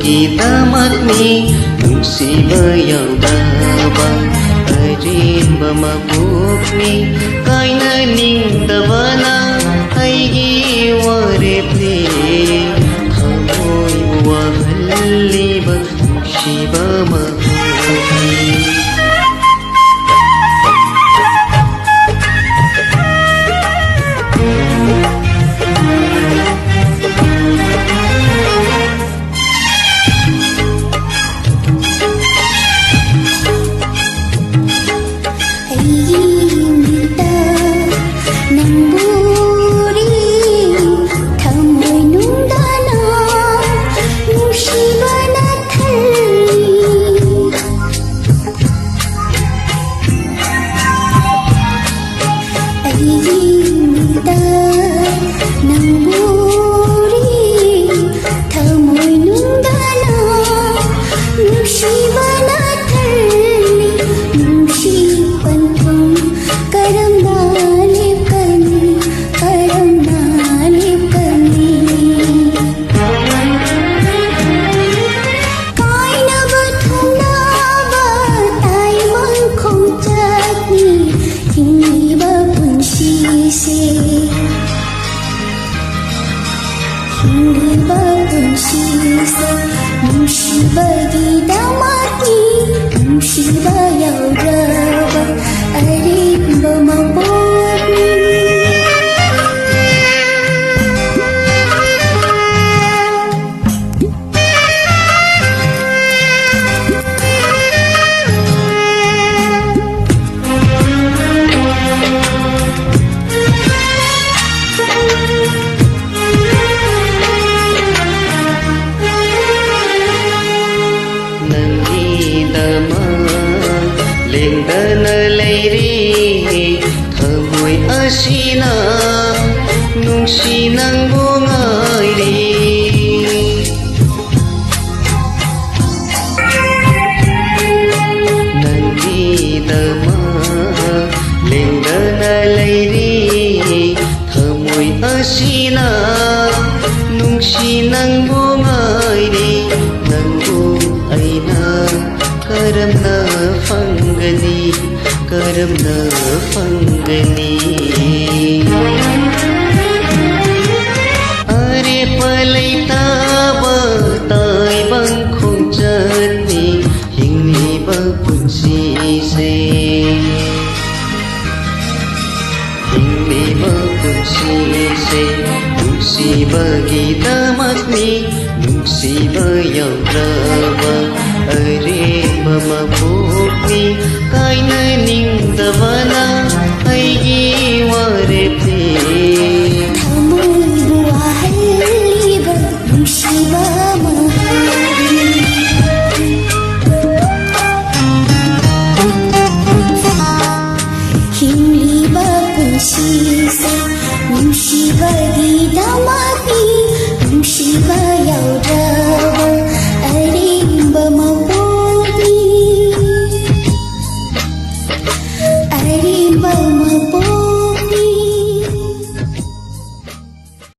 Gidamagni nungsiba yaudaba arin bamabukni kaina ningdabana aigi warepni hamoy wahalliba nungsiba mahukni Lengdana leiri thamoy asina nungsinang bungairi nandidama lengdana leiri thamoy asina nungsinang bungairi nangbu aina karamna fangani are palai taba tai bang khong chani hingni ba punsi se hingni ba punsi se nungsi bagi damakni nungsi ba yaudaba are mamabukni kaina ningdabana aigi warepni hamoy wahalliba nungsiba mahukni hingliba punsisa nungsiba gidama